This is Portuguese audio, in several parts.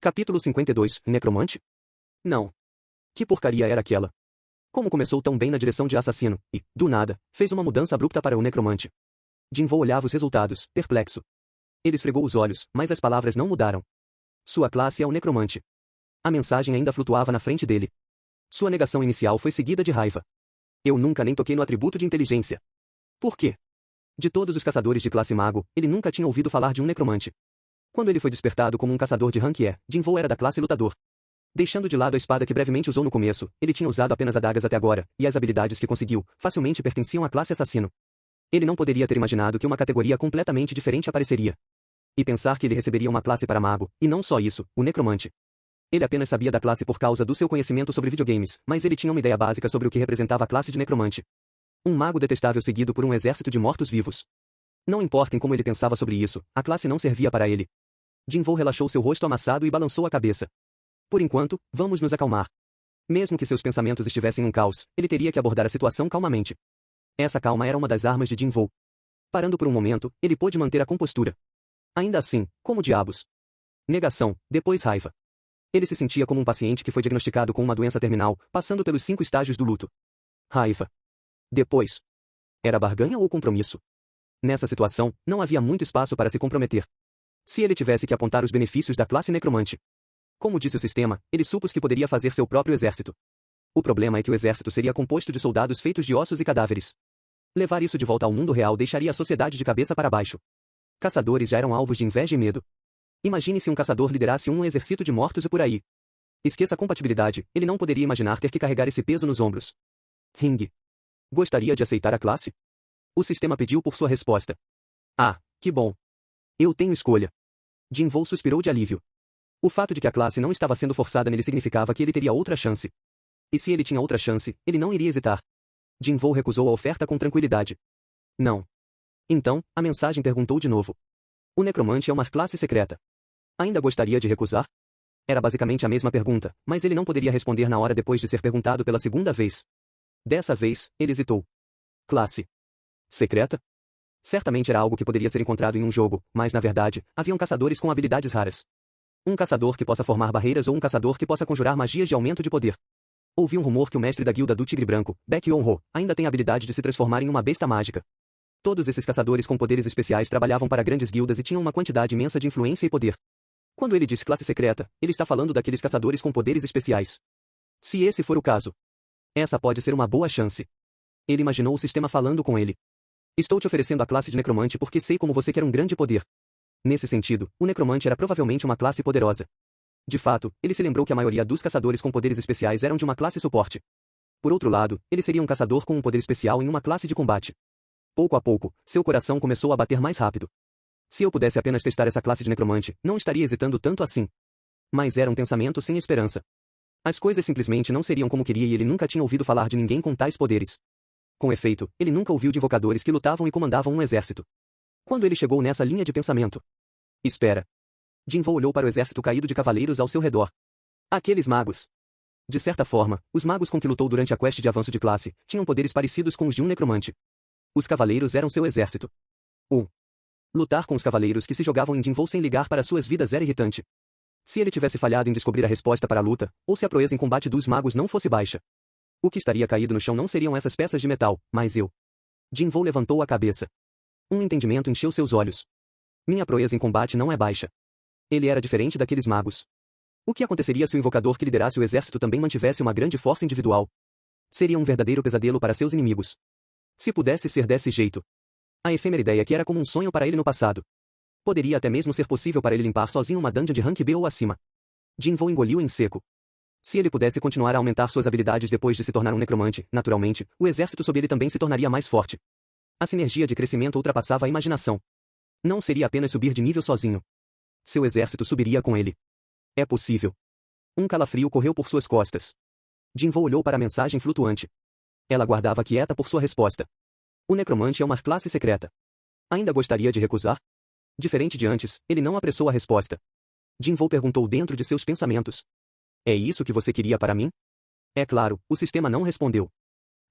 Capítulo 52, Necromante? Não. Que porcaria era aquela? Como começou tão bem na direção de assassino, e, do nada, fez uma mudança abrupta para o necromante. Jinvoo olhava os resultados, perplexo. Ele esfregou os olhos, mas as palavras não mudaram. Sua classe é o necromante. A mensagem ainda flutuava na frente dele. Sua negação inicial foi seguida de raiva. Eu nunca nem toquei no atributo de inteligência. Por quê? De todos os caçadores de classe mago, ele nunca tinha ouvido falar de um necromante. Quando ele foi despertado como um caçador de rank E, Jinvoo era da classe lutador. Deixando de lado a espada que brevemente usou no começo, ele tinha usado apenas adagas até agora, e as habilidades que conseguiu, facilmente pertenciam à classe assassino. Ele não poderia ter imaginado que uma categoria completamente diferente apareceria. E pensar que ele receberia uma classe para mago, e não só isso, o necromante. Ele apenas sabia da classe por causa do seu conhecimento sobre videogames, mas ele tinha uma ideia básica sobre o que representava a classe de necromante. Um mago detestável seguido por um exército de mortos-vivos. Não importa em como ele pensava sobre isso, a classe não servia para ele. Jinvoo relaxou seu rosto amassado e balançou a cabeça. Por enquanto, vamos nos acalmar. Mesmo que seus pensamentos estivessem um caos, ele teria que abordar a situação calmamente. Essa calma era uma das armas de Jinvoo. Parando por um momento, ele pôde manter a compostura. Ainda assim, como diabos? Negação, depois raiva. Ele se sentia como um paciente que foi diagnosticado com uma doença terminal, passando pelos 5 estágios do luto. Raiva. Depois. Era barganha ou compromisso? Nessa situação, não havia muito espaço para se comprometer. Se ele tivesse que apontar os benefícios da classe necromante. Como disse o sistema, ele supôs que poderia fazer seu próprio exército. O problema é que o exército seria composto de soldados feitos de ossos e cadáveres. Levar isso de volta ao mundo real deixaria a sociedade de cabeça para baixo. Caçadores já eram alvos de inveja e medo. Imagine se um caçador liderasse um exército de mortos e por aí. Esqueça a compatibilidade, ele não poderia imaginar ter que carregar esse peso nos ombros. Ring. Gostaria de aceitar a classe? O sistema pediu por sua resposta. Ah, que bom. Eu tenho escolha. Jinvoo suspirou de alívio. O fato de que a classe não estava sendo forçada nele significava que ele teria outra chance. E se ele tinha outra chance, ele não iria hesitar. Jinvoo recusou a oferta com tranquilidade. Não. Então, a mensagem perguntou de novo. O necromante é uma classe secreta. Ainda gostaria de recusar? Era basicamente a mesma pergunta, mas ele não poderia responder na hora depois de ser perguntado pela segunda vez. Dessa vez, ele hesitou. Classe secreta? Certamente era algo que poderia ser encontrado em um jogo, mas na verdade, haviam caçadores com habilidades raras. Um caçador que possa formar barreiras ou um caçador que possa conjurar magias de aumento de poder. Ouvi um rumor que o mestre da guilda do Tigre Branco, Baek Yonho, ainda tem a habilidade de se transformar em uma besta mágica. Todos esses caçadores com poderes especiais trabalhavam para grandes guildas e tinham uma quantidade imensa de influência e poder. Quando ele disse classe secreta, ele está falando daqueles caçadores com poderes especiais. Se esse for o caso, essa pode ser uma boa chance. Ele imaginou o sistema falando com ele. Estou te oferecendo a classe de necromante porque sei como você quer um grande poder. Nesse sentido, o necromante era provavelmente uma classe poderosa. De fato, ele se lembrou que a maioria dos caçadores com poderes especiais eram de uma classe suporte. Por outro lado, ele seria um caçador com um poder especial em uma classe de combate. Pouco a pouco, seu coração começou a bater mais rápido. Se eu pudesse apenas testar essa classe de necromante, não estaria hesitando tanto assim. Mas era um pensamento sem esperança. As coisas simplesmente não seriam como queria e ele nunca tinha ouvido falar de ninguém com tais poderes. Com efeito, ele nunca ouviu de invocadores que lutavam e comandavam um exército. Quando ele chegou nessa linha de pensamento. Espera. Jinvoo olhou para o exército caído de cavaleiros ao seu redor. Aqueles magos. De certa forma, os magos com que lutou durante a quest de avanço de classe, tinham poderes parecidos com os de um necromante. Os cavaleiros eram seu exército. Lutar com os cavaleiros que se jogavam em Jinvoo sem ligar para suas vidas era irritante. Se ele tivesse falhado em descobrir a resposta para a luta, ou se a proeza em combate dos magos não fosse baixa. O que estaria caído no chão não seriam essas peças de metal, mas eu. Jinvoo levantou a cabeça. Um entendimento encheu seus olhos. Minha proeza em combate não é baixa. Ele era diferente daqueles magos. O que aconteceria se o invocador que liderasse o exército também mantivesse uma grande força individual? Seria um verdadeiro pesadelo para seus inimigos. Se pudesse ser desse jeito. A efêmera ideia que era como um sonho para ele no passado. Poderia até mesmo ser possível para ele limpar sozinho uma dungeon de rank B ou acima. Jinvoo engoliu em seco. Se ele pudesse continuar a aumentar suas habilidades depois de se tornar um necromante, naturalmente, o exército sob ele também se tornaria mais forte. A sinergia de crescimento ultrapassava a imaginação. Não seria apenas subir de nível sozinho. Seu exército subiria com ele. É possível. Um calafrio correu por suas costas. Jinvoo olhou para a mensagem flutuante. Ela guardava quieta por sua resposta. O necromante é uma classe secreta. Ainda gostaria de recusar? Diferente de antes, ele não apressou a resposta. Jinvoo perguntou dentro de seus pensamentos. É isso que você queria para mim? É claro, o sistema não respondeu.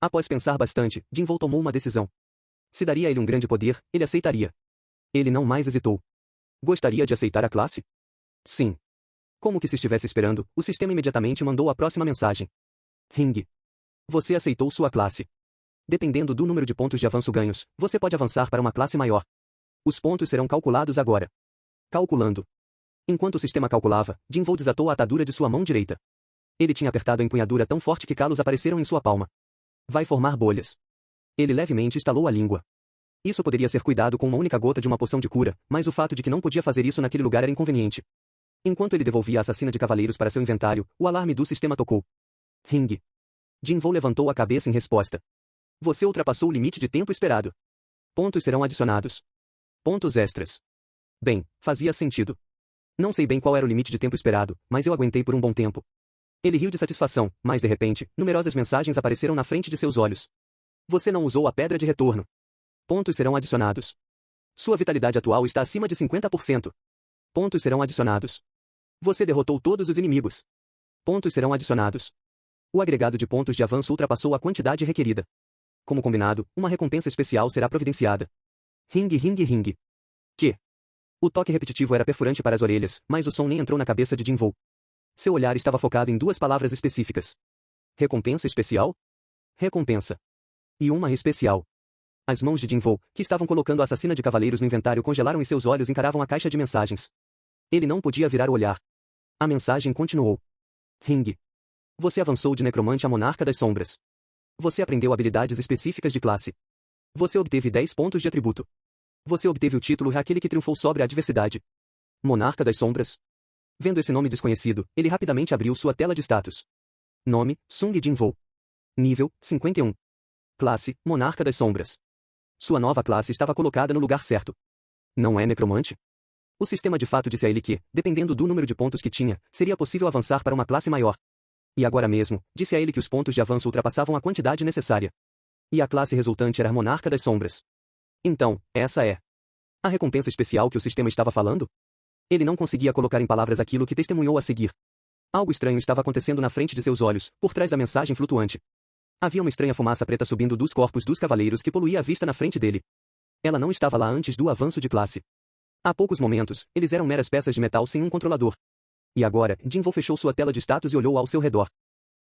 Após pensar bastante, Jinvoo tomou uma decisão. Se daria a ele um grande poder, ele aceitaria. Ele não mais hesitou. Gostaria de aceitar a classe? Sim. Como que se estivesse esperando, o sistema imediatamente mandou a próxima mensagem. Ring. Você aceitou sua classe. Dependendo do número de pontos de avanço ganhos, você pode avançar para uma classe maior. Os pontos serão calculados agora. Calculando. Enquanto o sistema calculava, Jinvoo desatou a atadura de sua mão direita. Ele tinha apertado a empunhadura tão forte que calos apareceram em sua palma. Vai formar bolhas. Ele levemente estalou a língua. Isso poderia ser cuidado com uma única gota de uma poção de cura, mas o fato de que não podia fazer isso naquele lugar era inconveniente. Enquanto ele devolvia a assassina de cavaleiros para seu inventário, o alarme do sistema tocou. Ring. Jinvoo levantou a cabeça em resposta. Você ultrapassou o limite de tempo esperado. Pontos serão adicionados. Pontos extras. Bem, fazia sentido. Não sei bem qual era o limite de tempo esperado, mas eu aguentei por um bom tempo. Ele riu de satisfação, mas de repente, numerosas mensagens apareceram na frente de seus olhos. Você não usou a pedra de retorno. Pontos serão adicionados. Sua vitalidade atual está acima de 50%. Pontos serão adicionados. Você derrotou todos os inimigos. Pontos serão adicionados. O agregado de pontos de avanço ultrapassou a quantidade requerida. Como combinado, uma recompensa especial será providenciada. Ring, ring, ring. Que? O toque repetitivo era perfurante para as orelhas, mas o som nem entrou na cabeça de Jinvoo. Seu olhar estava focado em duas palavras específicas. Recompensa especial? Recompensa. E uma especial. As mãos de Jinvoo, que estavam colocando a assassina de cavaleiros no inventário, congelaram e seus olhos encaravam a caixa de mensagens. Ele não podia virar o olhar. A mensagem continuou. Ring. Você avançou de necromante a monarca das sombras. Você aprendeu habilidades específicas de classe. Você obteve 10 pontos de atributo. Você obteve o título Aquele que triunfou sobre a adversidade. Monarca das sombras. Vendo esse nome desconhecido, ele rapidamente abriu sua tela de status. Nome, Sung Jinvoo. Nível, 51. Classe, Monarca das Sombras. Sua nova classe estava colocada no lugar certo. Não é necromante? O sistema de fato disse a ele que, dependendo do número de pontos que tinha, seria possível avançar para uma classe maior. E agora mesmo, disse a ele que os pontos de avanço ultrapassavam a quantidade necessária. E a classe resultante era Monarca das Sombras. Então, essa é a recompensa especial que o sistema estava falando? Ele não conseguia colocar em palavras aquilo que testemunhou a seguir. Algo estranho estava acontecendo na frente de seus olhos, por trás da mensagem flutuante. Havia uma estranha fumaça preta subindo dos corpos dos cavaleiros que poluía a vista na frente dele. Ela não estava lá antes do avanço de classe. Há poucos momentos, eles eram meras peças de metal sem um controlador. E agora, Jinvoo fechou sua tela de status e olhou ao seu redor.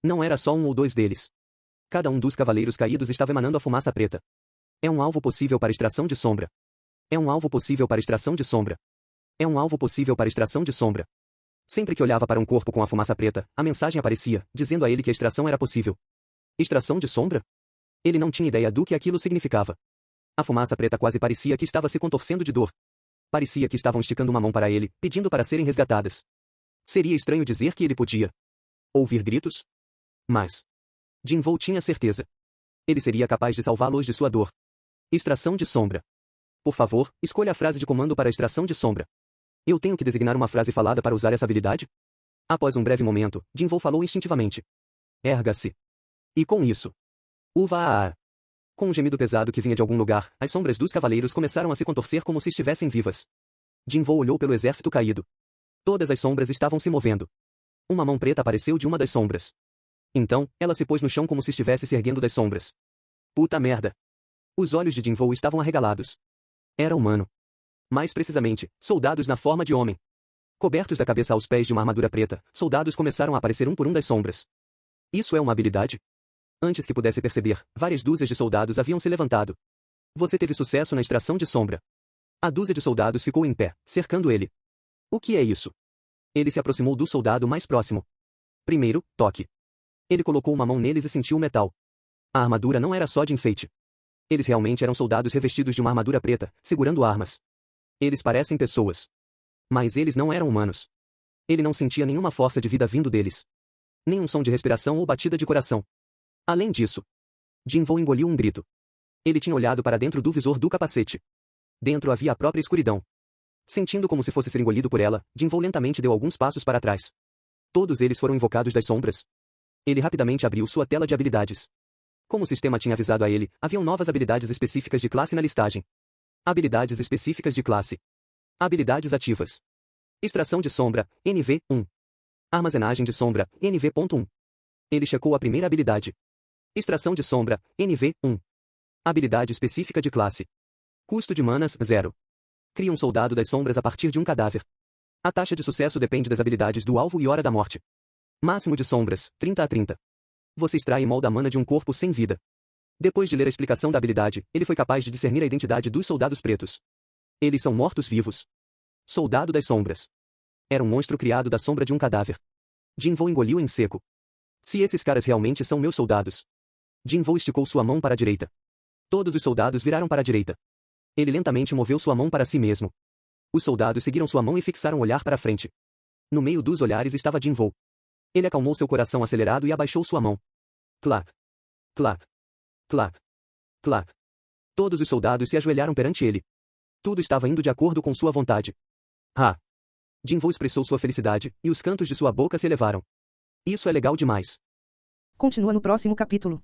Não era só um ou dois deles. Cada um dos cavaleiros caídos estava emanando a fumaça preta. É um alvo possível para extração de sombra. É um alvo possível para extração de sombra. É um alvo possível para extração de sombra. Sempre que olhava para um corpo com a fumaça preta, a mensagem aparecia, dizendo a ele que a extração era possível. Extração de sombra? Ele não tinha ideia do que aquilo significava. A fumaça preta quase parecia que estava se contorcendo de dor. Parecia que estavam esticando uma mão para ele, pedindo para serem resgatadas. Seria estranho dizer que ele podia ouvir gritos? Mas Jinvoo tinha certeza. Ele seria capaz de salvá-los de sua dor. Extração de sombra. Por favor, escolha a frase de comando para a extração de sombra. Eu tenho que designar uma frase falada para usar essa habilidade? Após um breve momento, Jinvoo falou instintivamente. Erga-se. E com isso, uva-a. Com um gemido pesado que vinha de algum lugar, as sombras dos cavaleiros começaram a se contorcer como se estivessem vivas. Jinvoo olhou pelo exército caído. Todas as sombras estavam se movendo. Uma mão preta apareceu de uma das sombras. Então, ela se pôs no chão como se estivesse se erguendo das sombras. Puta merda. Os olhos de Jinvoo estavam arregalados. Era humano. Mais precisamente, soldados na forma de homem. Cobertos da cabeça aos pés de uma armadura preta, soldados começaram a aparecer um por um das sombras. Isso é uma habilidade? Antes que pudesse perceber, várias dúzias de soldados haviam se levantado. Você teve sucesso na extração de sombra. A dúzia de soldados ficou em pé, cercando ele. O que é isso? Ele se aproximou do soldado mais próximo. Primeiro, toque. Ele colocou uma mão neles e sentiu o metal. A armadura não era só de enfeite. Eles realmente eram soldados revestidos de uma armadura preta, segurando armas. Eles parecem pessoas. Mas eles não eram humanos. Ele não sentia nenhuma força de vida vindo deles. Nenhum som de respiração ou batida de coração. Além disso, Jinvoo engoliu um grito. Ele tinha olhado para dentro do visor do capacete. Dentro havia a própria escuridão. Sentindo como se fosse ser engolido por ela, Jinvoo lentamente deu alguns passos para trás. Todos eles foram invocados das sombras. Ele rapidamente abriu sua tela de habilidades. Como o sistema tinha avisado a ele, haviam novas habilidades específicas de classe na listagem. Habilidades específicas de classe. Habilidades ativas. Extração de sombra, NV1. Armazenagem de sombra, NV.1. Ele checou a primeira habilidade. Extração de sombra, NV1. Habilidade específica de classe. Custo de manas, 0. Cria um soldado das sombras a partir de um cadáver. A taxa de sucesso depende das habilidades do alvo e hora da morte. Máximo de sombras, 30 a 30. Você extrai e molda a mana de um corpo sem vida. Depois de ler a explicação da habilidade, ele foi capaz de discernir a identidade dos soldados pretos. Eles são mortos-vivos. Soldado das sombras. Era um monstro criado da sombra de um cadáver. Jinvoo engoliu em seco. Se esses caras realmente são meus soldados. Jinvoo esticou sua mão para a direita. Todos os soldados viraram para a direita. Ele lentamente moveu sua mão para si mesmo. Os soldados seguiram sua mão e fixaram o olhar para frente. No meio dos olhares estava Jinvoo. Ele acalmou seu coração acelerado e abaixou sua mão. Clac. Clac. Clac. Clac. Todos os soldados se ajoelharam perante ele. Tudo estava indo de acordo com sua vontade. Ah! Jinvoo expressou sua felicidade, e os cantos de sua boca se elevaram. Isso é legal demais. Continua no próximo capítulo.